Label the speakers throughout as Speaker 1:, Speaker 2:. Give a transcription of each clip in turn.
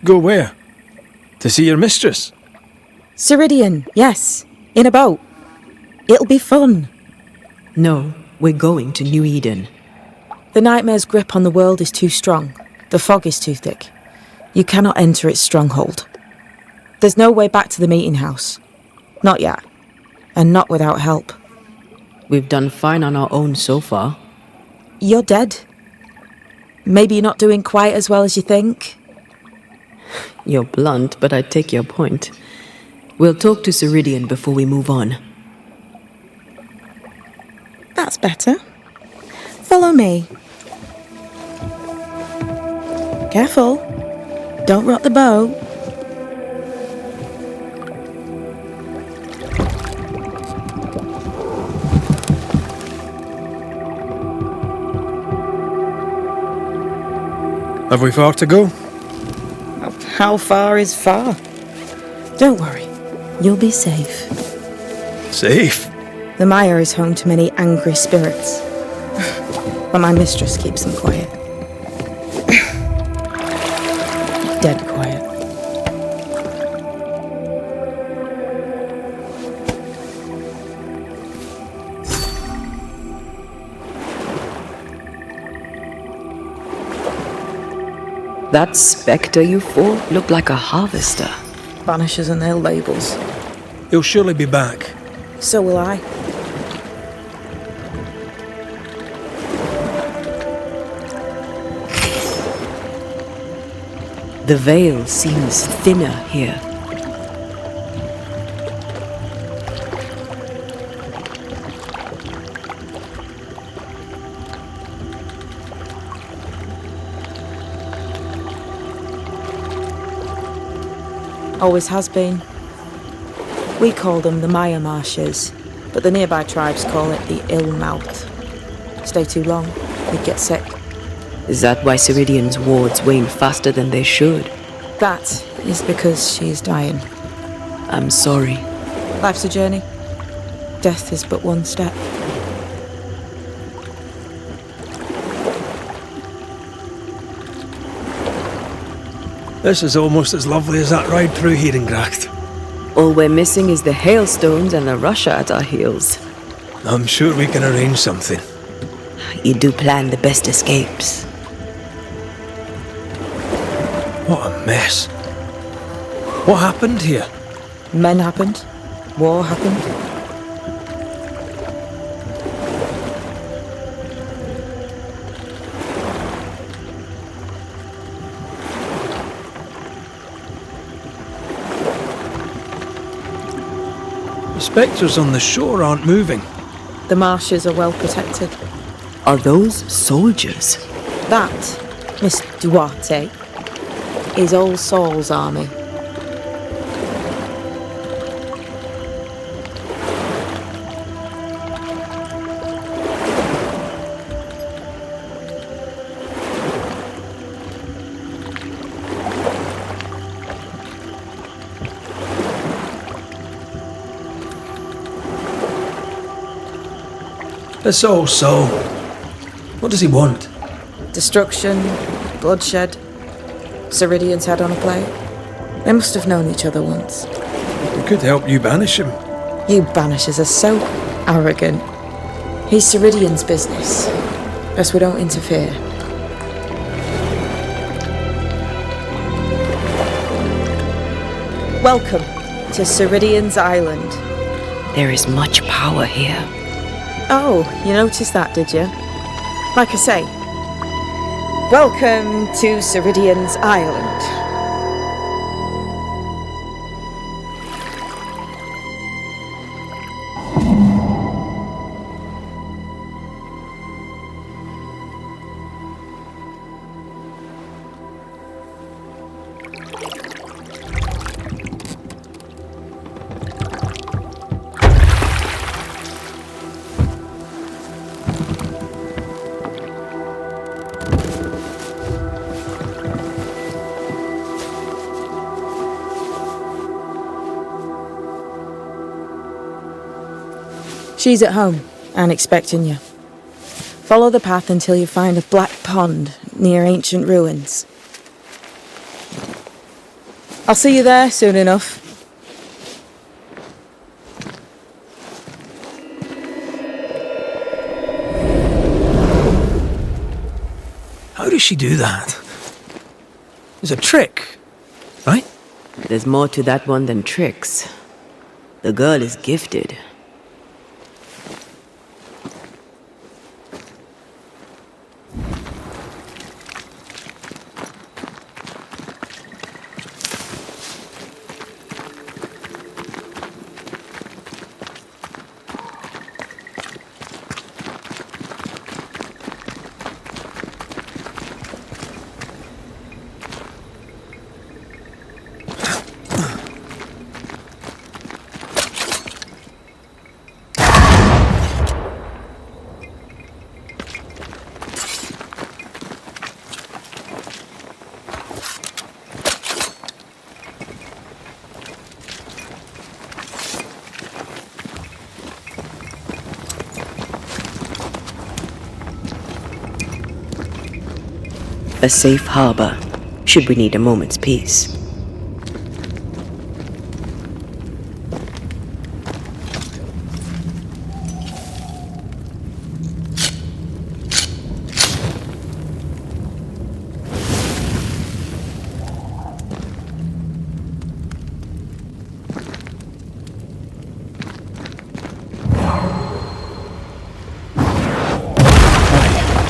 Speaker 1: Go where? To see your mistress?
Speaker 2: Ceridian, yes. In a boat. It'll be fun.
Speaker 3: No, we're going to New Eden.
Speaker 2: The nightmare's grip on the world is too strong. The fog is too thick. You cannot enter its stronghold. There's no way back to the meeting house. Not yet. And not without help.
Speaker 3: We've done fine on our own so far.
Speaker 2: You're dead. Maybe you're not doing quite as well as you think.
Speaker 3: You're blunt, but I take your point. We'll talk to Ceridian before we move on.
Speaker 2: That's better. Follow me. Careful. Don't rock the boat.
Speaker 1: Have we far to go?
Speaker 2: How far is far? Don't worry. You'll be safe.
Speaker 1: Safe?
Speaker 2: The mire is home to many angry spirits. But my mistress keeps them quiet. Dead quiet.
Speaker 3: That spectre you fought looked like a harvester.
Speaker 2: Banishers and their labels.
Speaker 1: He'll surely be back.
Speaker 2: So will I.
Speaker 3: The veil seems thinner here.
Speaker 2: Always has been. We call them the Maya Marshes, but the nearby tribes call it the Ill Mouth. Stay too long, you'd get sick.
Speaker 3: Is that why Ceridian's wards wane faster than they should?
Speaker 2: That is because she is dying.
Speaker 3: I'm sorry.
Speaker 2: Life's a journey. Death is but one step.
Speaker 1: This is almost as lovely as that ride through Herengracht.
Speaker 3: All we're missing is the hailstones and the Russia at our heels.
Speaker 1: I'm sure we can arrange something.
Speaker 3: You do plan the best escapes.
Speaker 1: What a mess. What happened here?
Speaker 2: Men happened. War happened.
Speaker 1: The spectres on the shore aren't moving.
Speaker 2: The marshes are well protected.
Speaker 3: Are those soldiers?
Speaker 2: That, Miss Duarte, is All Saul's army.
Speaker 1: It's all so. What does he want?
Speaker 2: Destruction, bloodshed, Ceridian's head on a plate. They must have known each other once.
Speaker 1: We could help you banish him.
Speaker 2: You banishers are so arrogant. He's Ceridian's business. Best we don't interfere. Welcome to Ceridian's Island.
Speaker 3: There is much power here.
Speaker 2: Oh, you noticed that, did you? Like I say, welcome to Ceridian's Island. She's at home and expecting you. Follow the path until you find a black pond near ancient ruins. I'll see you there soon enough.
Speaker 1: How does she do that? It's a trick, right?
Speaker 3: There's more to that one than tricks. The girl is gifted. A safe harbor, should we need a moment's peace.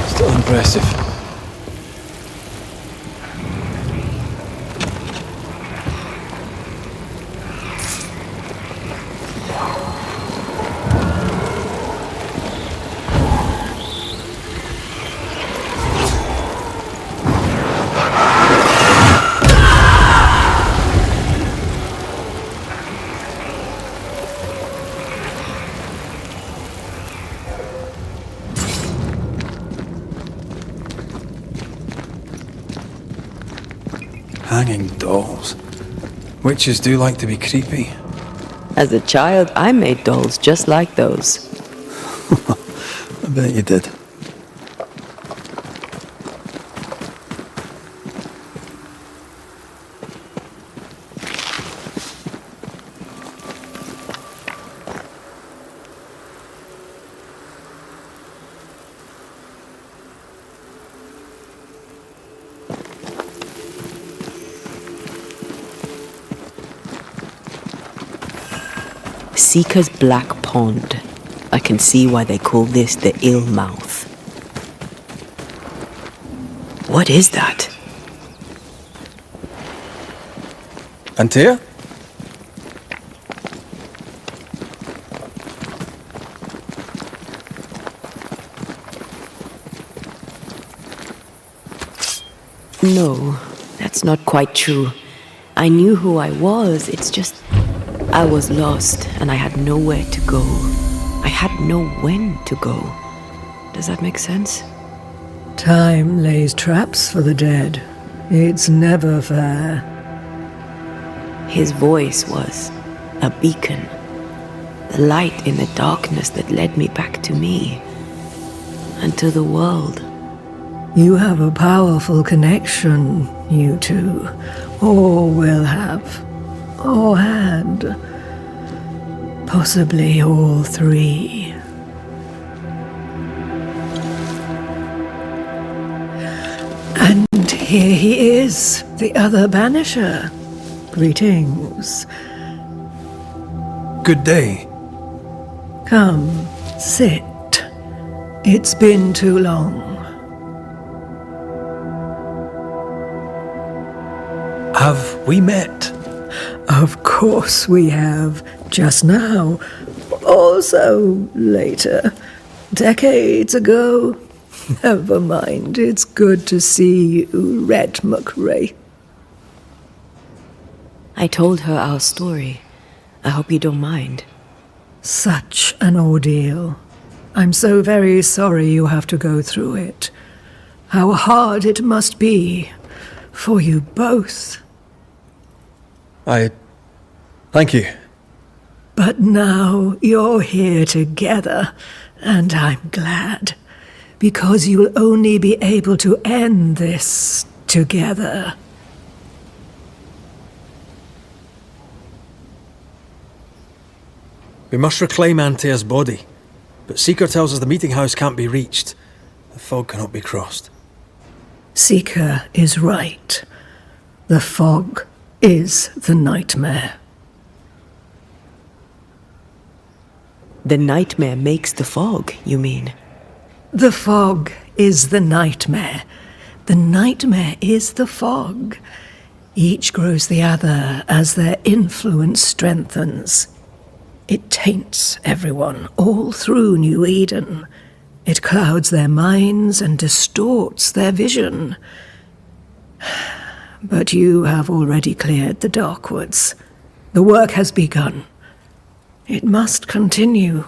Speaker 1: Still impressive. Hanging dolls. Witches do like to be creepy.
Speaker 3: As a child, I made dolls just like those.
Speaker 1: I bet you did.
Speaker 3: Seeker's Black Pond. I can see why they call this the Ill Mouth. What is that?
Speaker 1: Antea?
Speaker 3: No, that's not quite true. I knew who I was, it's just I was lost and I had nowhere to go. I had no when to go. Does that make sense?
Speaker 4: Time lays traps for the dead. It's never fair.
Speaker 3: His voice was a beacon. The light in the darkness that led me back to me. And to the world.
Speaker 4: You have a powerful connection, you two. Or will have. Or had. Possibly all three. And here he is, the other banisher. Greetings.
Speaker 1: Good day.
Speaker 4: Come, sit. It's been too long.
Speaker 1: Have we met?
Speaker 4: Of course we have. Just now. Also later. Decades ago. Never mind. It's good to see you, Red McRae.
Speaker 3: I told her our story. I hope you don't mind.
Speaker 4: Such an ordeal. I'm so very sorry you have to go through it. How hard it must be for you both.
Speaker 1: Thank you.
Speaker 4: But now you're here together, and I'm glad. Because you'll only be able to end this together.
Speaker 1: We must reclaim Antea's body, but Seeker tells us the meeting house can't be reached. The fog cannot be crossed.
Speaker 4: Seeker is right. The fog is the nightmare.
Speaker 3: The nightmare makes the fog, you mean?
Speaker 4: The fog is the nightmare. The nightmare is the fog. Each grows the other as their influence strengthens. It taints everyone all through New Eden. It clouds their minds and distorts their vision. But you have already cleared the Darkwoods. The work has begun. It must continue.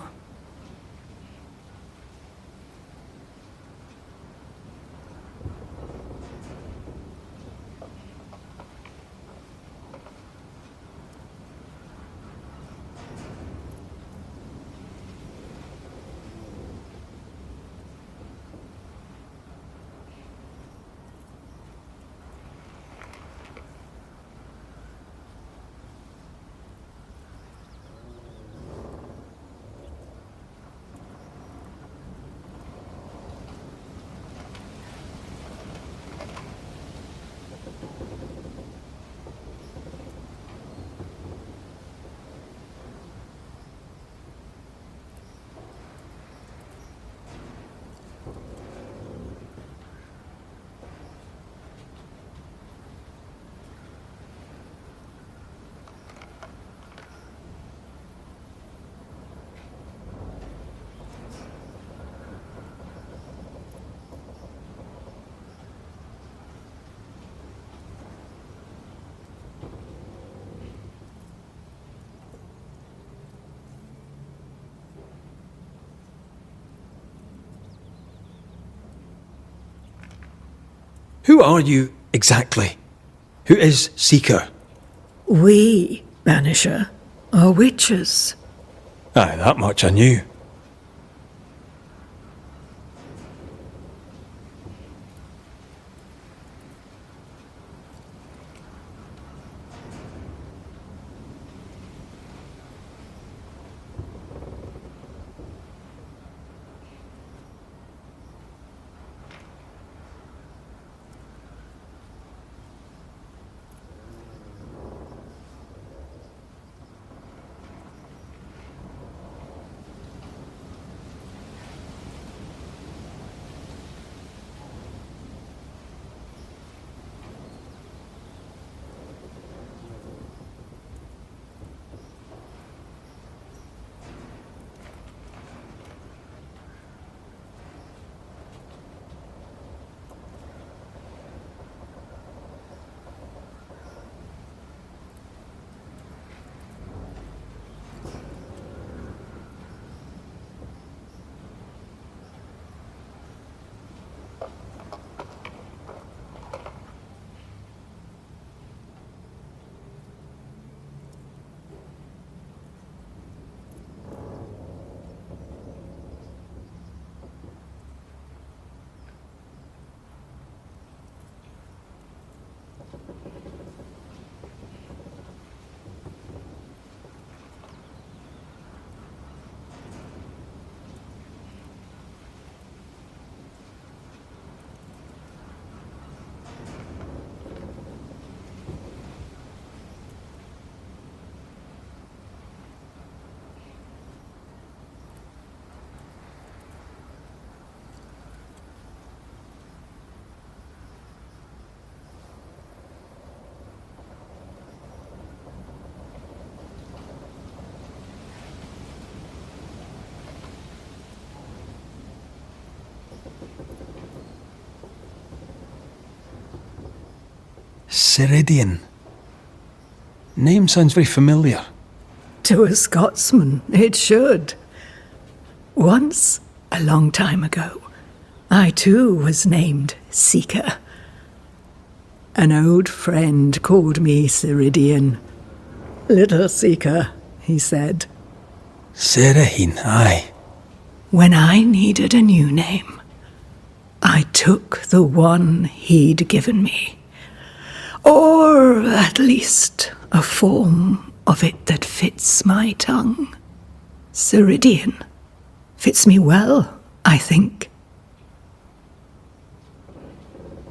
Speaker 1: Who are you exactly? Who is Seeker?
Speaker 4: We, Banisher, are witches.
Speaker 1: Aye, that much I knew. Ceridian. Name sounds very familiar.
Speaker 4: To a Scotsman, it should. Once, a long time ago, I too was named Seeker. An old friend called me Ceridian. Little Seeker, he said.
Speaker 1: Serahine, aye.
Speaker 4: When I needed a new name, I took the one he'd given me. Or at least a form of it that fits my tongue. Ceridian. Fits me well, I think.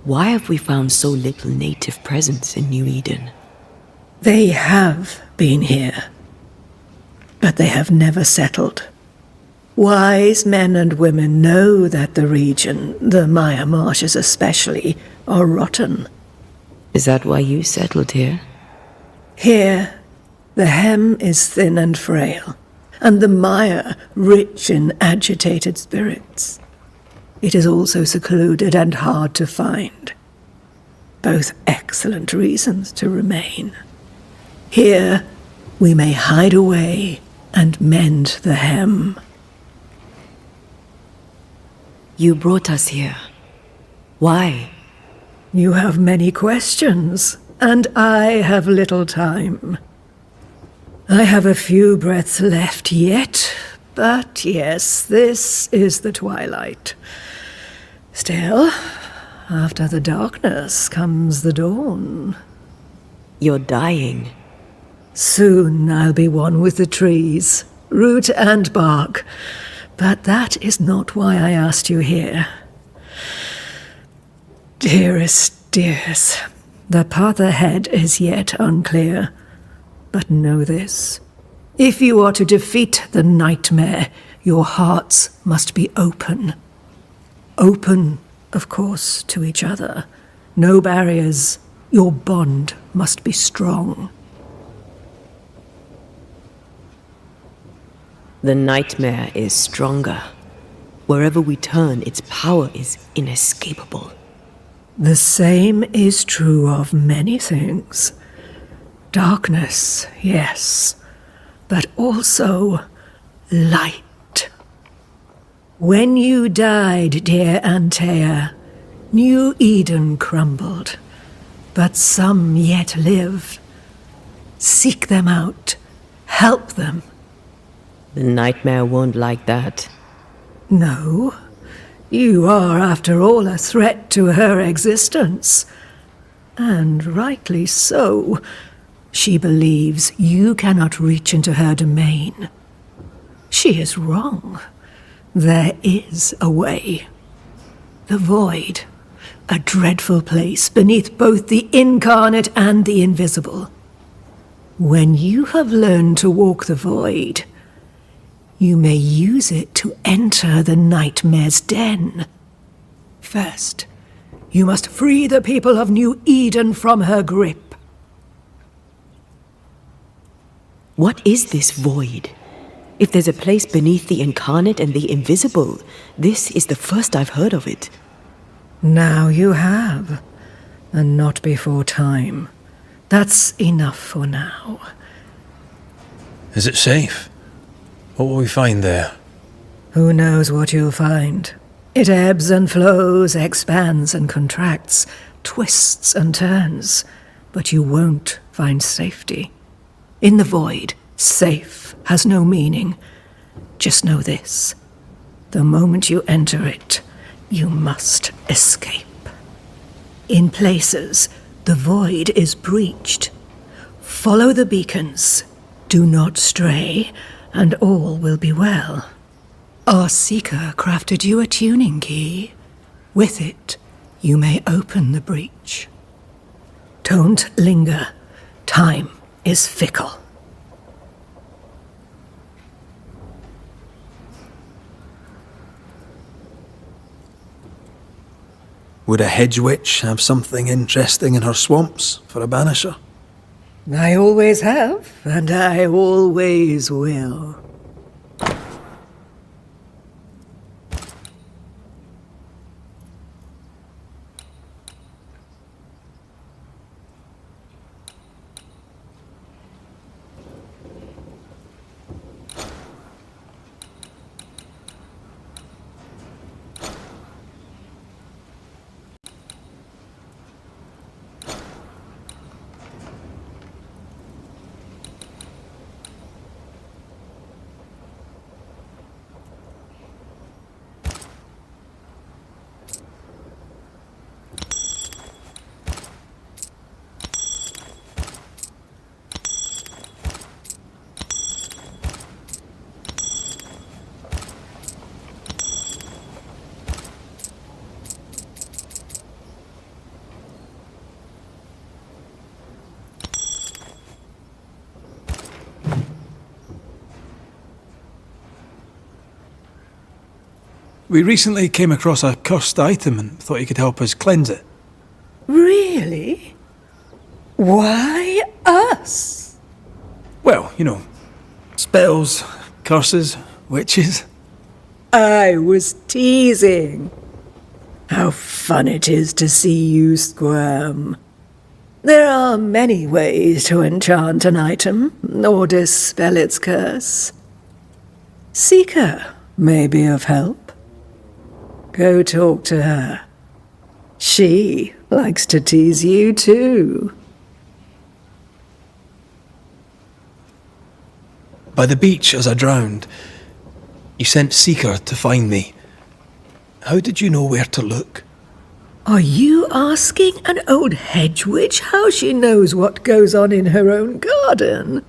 Speaker 3: Why have we found so little native presence in New Eden?
Speaker 4: They have been here, but they have never settled. Wise men and women know that the region, the Maya marshes especially, are rotten.
Speaker 3: Is that why you settled here?
Speaker 4: Here, the hem is thin and frail, and the Maya rich in agitated spirits. It is also secluded and hard to find. Both excellent reasons to remain. Here, we may hide away and mend the hem.
Speaker 3: You brought us here. Why?
Speaker 4: You have many questions, and I have little time. I have a few breaths left yet, but yes, this is the twilight. Still, after the darkness comes the dawn.
Speaker 3: You're dying.
Speaker 4: Soon I'll be one with the trees, root and bark. But that is not why I asked you here. Dearest dears, the path ahead is yet unclear. But know this. If you are to defeat the nightmare, your hearts must be open. Open, of course, to each other. No barriers. Your bond must be strong.
Speaker 3: The nightmare is stronger. Wherever we turn, its power is inescapable.
Speaker 4: The same is true of many things. Darkness, yes, but also light. When you died, dear Antea, New Eden crumbled, but some yet live. Seek them out, help them.
Speaker 3: The nightmare won't like that.
Speaker 4: No, you are, after all, a threat to her existence. And rightly so. She believes you cannot reach into her domain. She is wrong. There is a way. The void, a dreadful place beneath both the incarnate and the invisible. When you have learned to walk the void, you may use it to enter the nightmare's den. First, you must free the people of New Eden from her grip.
Speaker 3: What is this void? If there's a place beneath the incarnate and the invisible, this is the first I've heard of it.
Speaker 4: Now you have, and not before time. That's enough for now.
Speaker 1: Is it safe? What will we find there?
Speaker 4: Who knows what you'll find? It ebbs and flows, expands and contracts, twists and turns, but you won't find safety. In the void, safe has no meaning. Just know this. The moment you enter it, you must escape. In places, the void is breached. Follow the beacons. Do not stray, and all will be well. Our seeker crafted you a tuning key. With it, you may open the breach. Don't linger. Time is fickle.
Speaker 1: Would a hedge witch have something interesting in her swamps for a banisher?
Speaker 4: I always have, and I always will.
Speaker 1: We recently came across a cursed item and thought you could help us cleanse it.
Speaker 4: Really? Why us?
Speaker 1: Well, you know, spells, curses, witches.
Speaker 4: I was teasing. How fun it is to see you squirm. There are many ways to enchant an item or dispel its curse. Seeker may be of help. Go talk to her. She likes to tease you too.
Speaker 1: By the beach as I drowned, you sent Seeker to find me. How did you know where to look?
Speaker 4: Are you asking an old hedge witch how she knows what goes on in her own garden?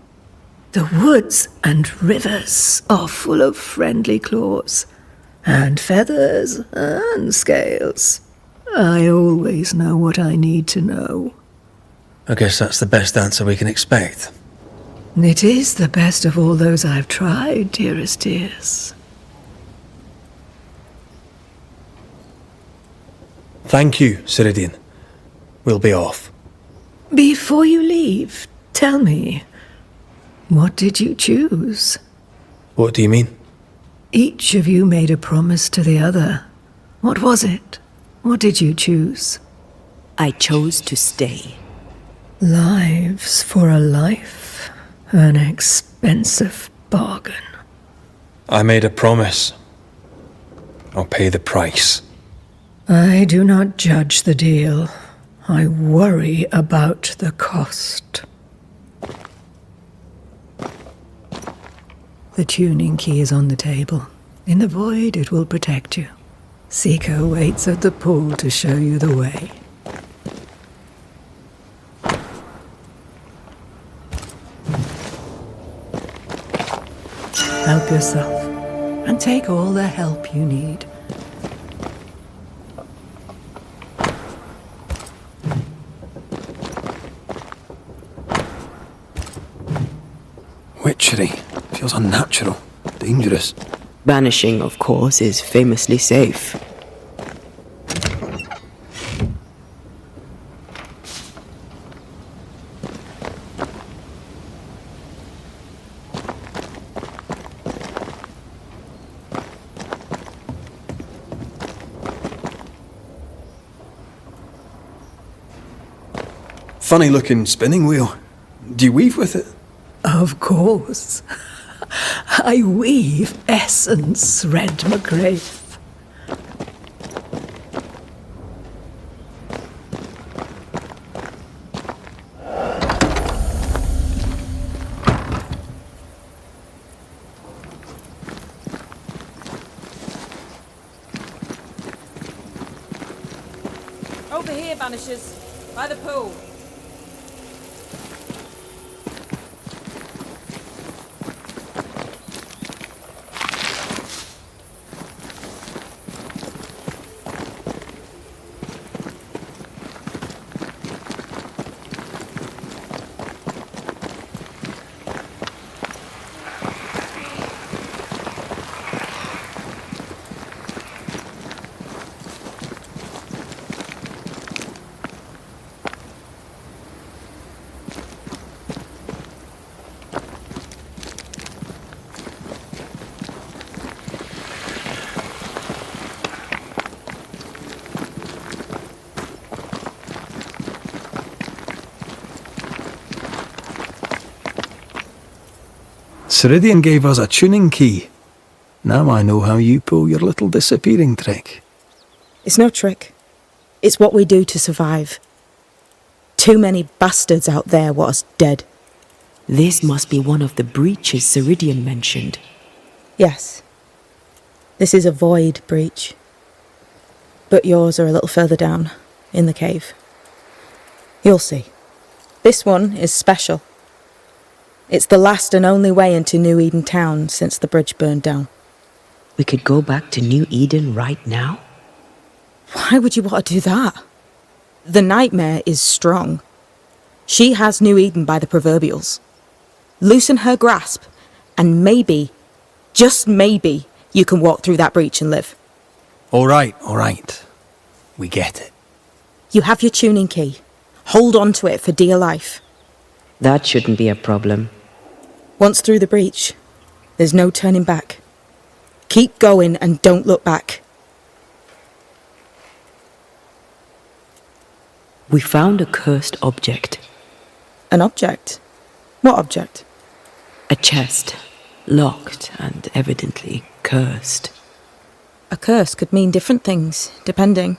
Speaker 4: The woods and rivers are full of friendly claws, and feathers and scales. I always know what I need to know.
Speaker 1: I guess that's the best answer we can expect.
Speaker 4: It is the best of all those I've tried, dearest dears.
Speaker 1: Thank you, Ceridian. We'll be off.
Speaker 4: Before you leave, tell me, what did you choose?
Speaker 1: What do you mean?
Speaker 4: Each of you made a promise to the other. What was it? What did you choose?
Speaker 3: I chose to stay.
Speaker 4: Lives for a life. An expensive bargain.
Speaker 1: I made a promise. I'll pay the price.
Speaker 4: I do not judge the deal. I worry about the cost. The tuning key is on the table. In the void, it will protect you. Seeker waits at the pool to show you the way. Help yourself, and take all the help you need.
Speaker 1: Witchery. Feels unnatural. Dangerous.
Speaker 3: Banishing, of course, is famously safe.
Speaker 1: Funny looking spinning wheel. Do you weave with it?
Speaker 4: Of course. I weave essence, Red McGrath.
Speaker 2: Over here, Banishers. By the pool.
Speaker 1: Ceridian gave us a tuning key. Now I know how you pull your little disappearing trick.
Speaker 2: It's no trick. It's what we do to survive. Too many bastards out there want us dead.
Speaker 3: This must be one of the breaches Ceridian mentioned.
Speaker 2: Yes. This is a void breach. But yours are a little further down, in the cave. You'll see. This one is special. It's the last and only way into New Eden town since the bridge burned down.
Speaker 3: We could go back to New Eden right now?
Speaker 2: Why would you want to do that? The nightmare is strong. She has New Eden by the proverbials. Loosen her grasp, and maybe, just maybe, you can walk through that breach and live.
Speaker 1: All right. We get it.
Speaker 2: You have your tuning key. Hold on to it for dear life.
Speaker 3: That shouldn't be a problem.
Speaker 2: Once through the breach, there's no turning back. Keep going and don't look back.
Speaker 3: We found a cursed object.
Speaker 2: An object? What object?
Speaker 3: A chest. Locked and evidently cursed.
Speaker 2: A curse could mean different things, depending.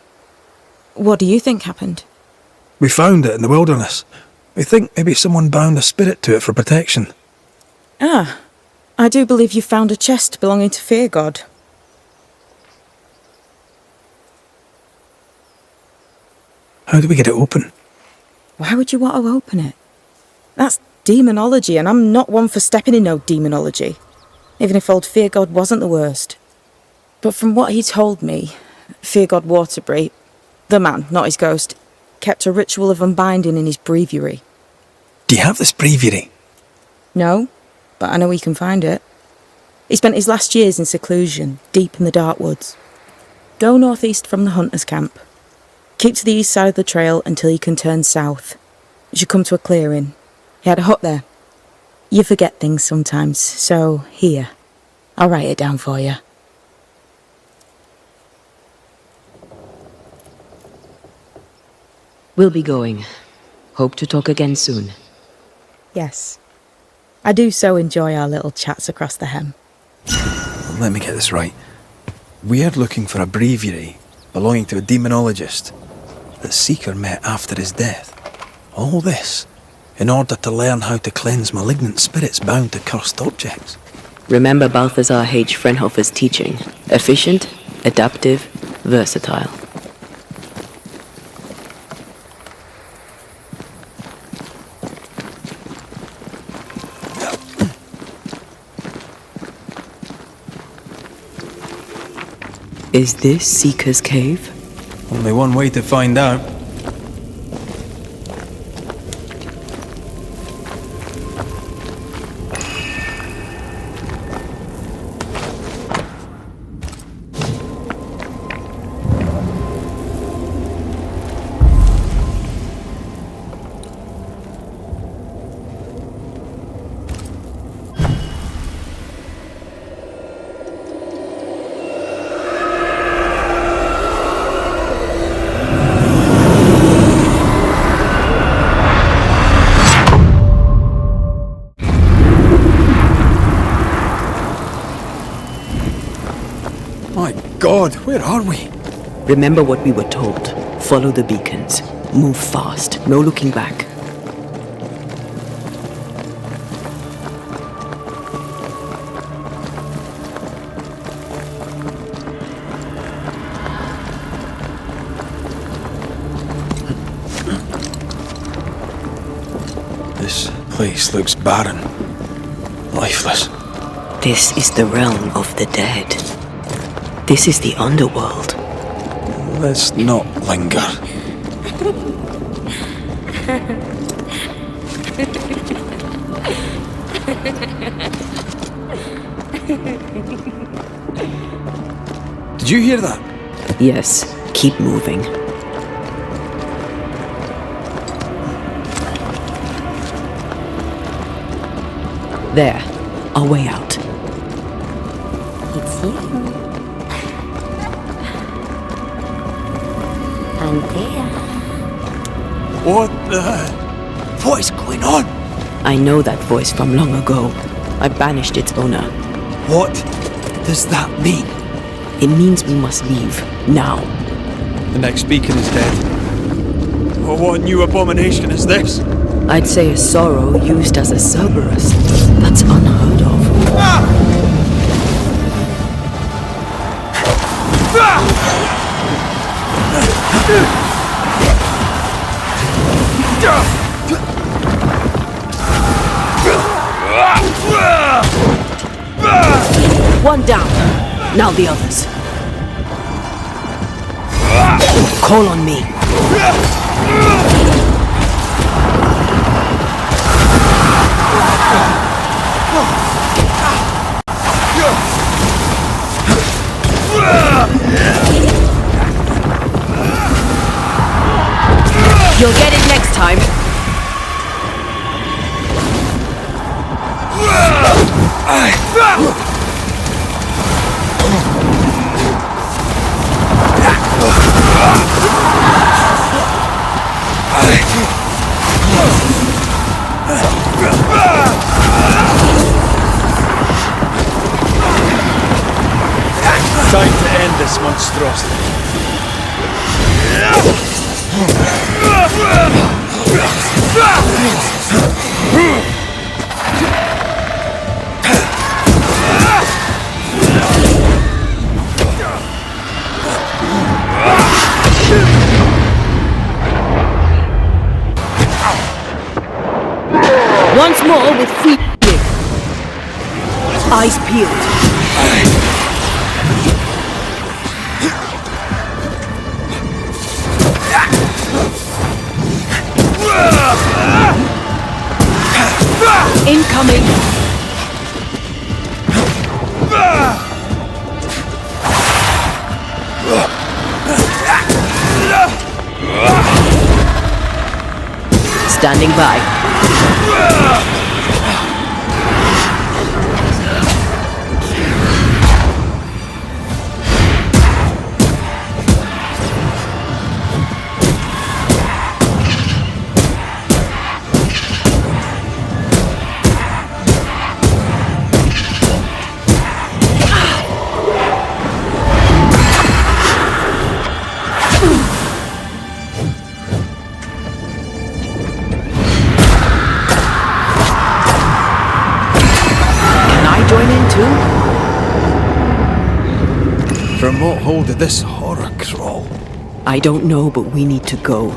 Speaker 2: What do you think happened?
Speaker 1: We found it in the wilderness. We think maybe someone bound a spirit to it for protection.
Speaker 2: Ah, I do believe you found a chest belonging to Fear God.
Speaker 1: How do we get it open?
Speaker 2: Why would you want to open it? That's demonology, and I'm not one for stepping in no demonology, even if old Fear God wasn't the worst. But from what he told me, Fear God Waterbury, the man, not his ghost, kept a ritual of unbinding in his breviary.
Speaker 1: Do you have this breviary?
Speaker 2: No, but I know he can find it. He spent his last years in seclusion, deep in the dark woods. Go northeast from the hunter's camp. Keep to the east side of the trail until you can turn south. You should come to a clearing. He had a hut there. You forget things sometimes, so here. I'll write it down for you.
Speaker 3: We'll be going. Hope to talk again soon.
Speaker 2: Yes. I do so enjoy our little chats across the hem.
Speaker 1: Let me get this right. We're looking for a breviary belonging to a demonologist that Seeker met after his death. All this in order to learn how to cleanse malignant spirits bound to cursed objects.
Speaker 3: Remember Balthazar H. Frenhofer's teaching. Efficient, adaptive, versatile. Is this Seeker's Cave?
Speaker 1: Only one way to find out. My God, where are we?
Speaker 3: Remember what we were told. Follow the beacons. Move fast. No looking back.
Speaker 1: This place looks barren. Lifeless.
Speaker 3: This is the realm of the dead. This is the underworld.
Speaker 1: Let's not linger. Did you hear that?
Speaker 3: Yes, keep moving. There, our way out.
Speaker 5: It's you. And there.
Speaker 1: What is going on?
Speaker 3: I know that voice from long ago. I banished its owner.
Speaker 1: What does that mean?
Speaker 3: It means we must leave, now.
Speaker 1: The next beacon is dead. Oh, what new abomination is this?
Speaker 3: I'd say a sorrow used as a Cerberus. That's unheard of. One down. Now the others. Call on me. You'll get it next time.
Speaker 1: Time to end this monstrosity.
Speaker 3: Once more with free dig. Eyes peeled. Incoming! Standing by. Join in too?
Speaker 1: From what hole did this horror crawl?
Speaker 3: I don't know, but we need to go.